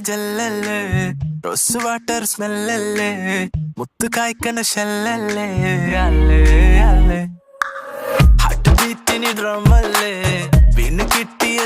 ജല്ലല്ലേ rose water സ്മെല്ലല്ലേ മുത്ത് കായ്ക്കണ ഷെല്ലല്ലേ അല്ലേ അല്ലേ ഹാർട്ട് ബീറ്റിന് ഡ്രമല്ലേ വീണ് കിട്ടിയ